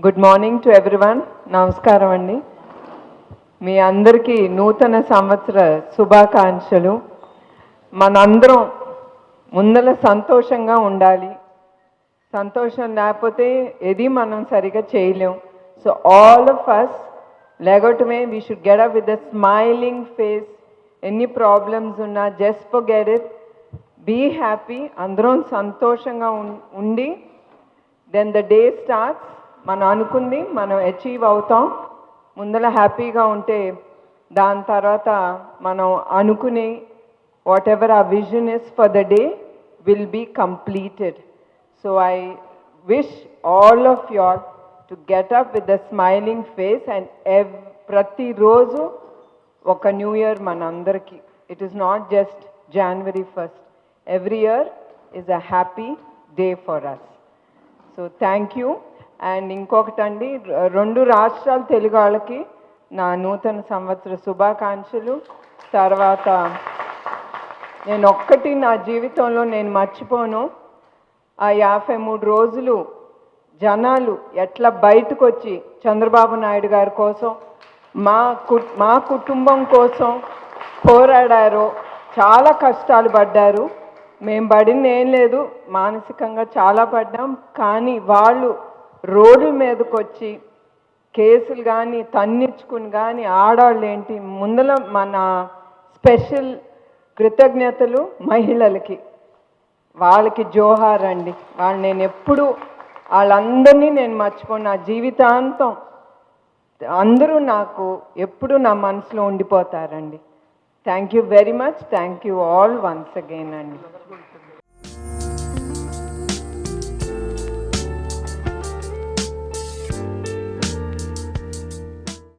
Good morning to everyone. నమస్కారం అండి. మీ అందరికీ నూతన సంవత్సర శుభాకాంక్షలు. మనందరం ముందర సంతోషంగా ఉండాలి. సంతోషం లేకపోతే ఏది మనం సరిగా చేయలేం. సో ఆల్ ఆఫ్ అస్ లేగటమే we should get up with a smiling face. ఎన్ని ప్రాబ్లమ్స్ ఉన్నా just forget it, be happy. అందరం సంతోషంగా ఉండి దెన్ ద డే స్టార్ట్స్. మనం అనుకుంది మనం అచీవ్ అవుతాం. ముందర హ్యాపీగా ఉంటే దాని తర్వాత మనం అనుకునే వాట్ ఎవర్ ఆ vision is for the day will be completed. So I wish all of you all to get up with the smiling face and ప్రతిరోజు ఒక న్యూ ఇయర్ మనందరికీ. It is not just January 1st. Every year is a happy day for us. So thank you. And ఇంకొకటండి, 2 రాష్ట్రాల తెలుగు వాళ్ళకి నా నూతన సంవత్సర శుభాకాంక్షలు. తర్వాత నేను ఒక్కటి నా జీవితంలో నేను మర్చిపోను, ఆ 53 రోజులు జనాలు ఎట్లా బయటకు వచ్చి చంద్రబాబు నాయుడు గారి కోసం మా కుటుంబం కోసం పోరాడారో. చాలా కష్టాలు పడ్డారు. మేము పడింది ఏం లేదు, మానసికంగా చాలా పడ్డాం. కానీ వాళ్ళు రోడ్ల మీదకి వచ్చి కేసులు కానీ తన్నించుకుని కానీ ఆడవాళ్ళు ఏంటి ముందర మన స్పెషల్ కృతజ్ఞతలు మహిళలకి. వాళ్ళకి జోహార్ అండి. వాళ్ళు నేను ఎప్పుడు వాళ్ళందరినీ నేను మర్చిపోను. నా జీవితాంతం అందరూ నాకు ఎప్పుడు నా మనసులో ఉండిపోతారండి. Thank you very much. Thank you all once again అండి.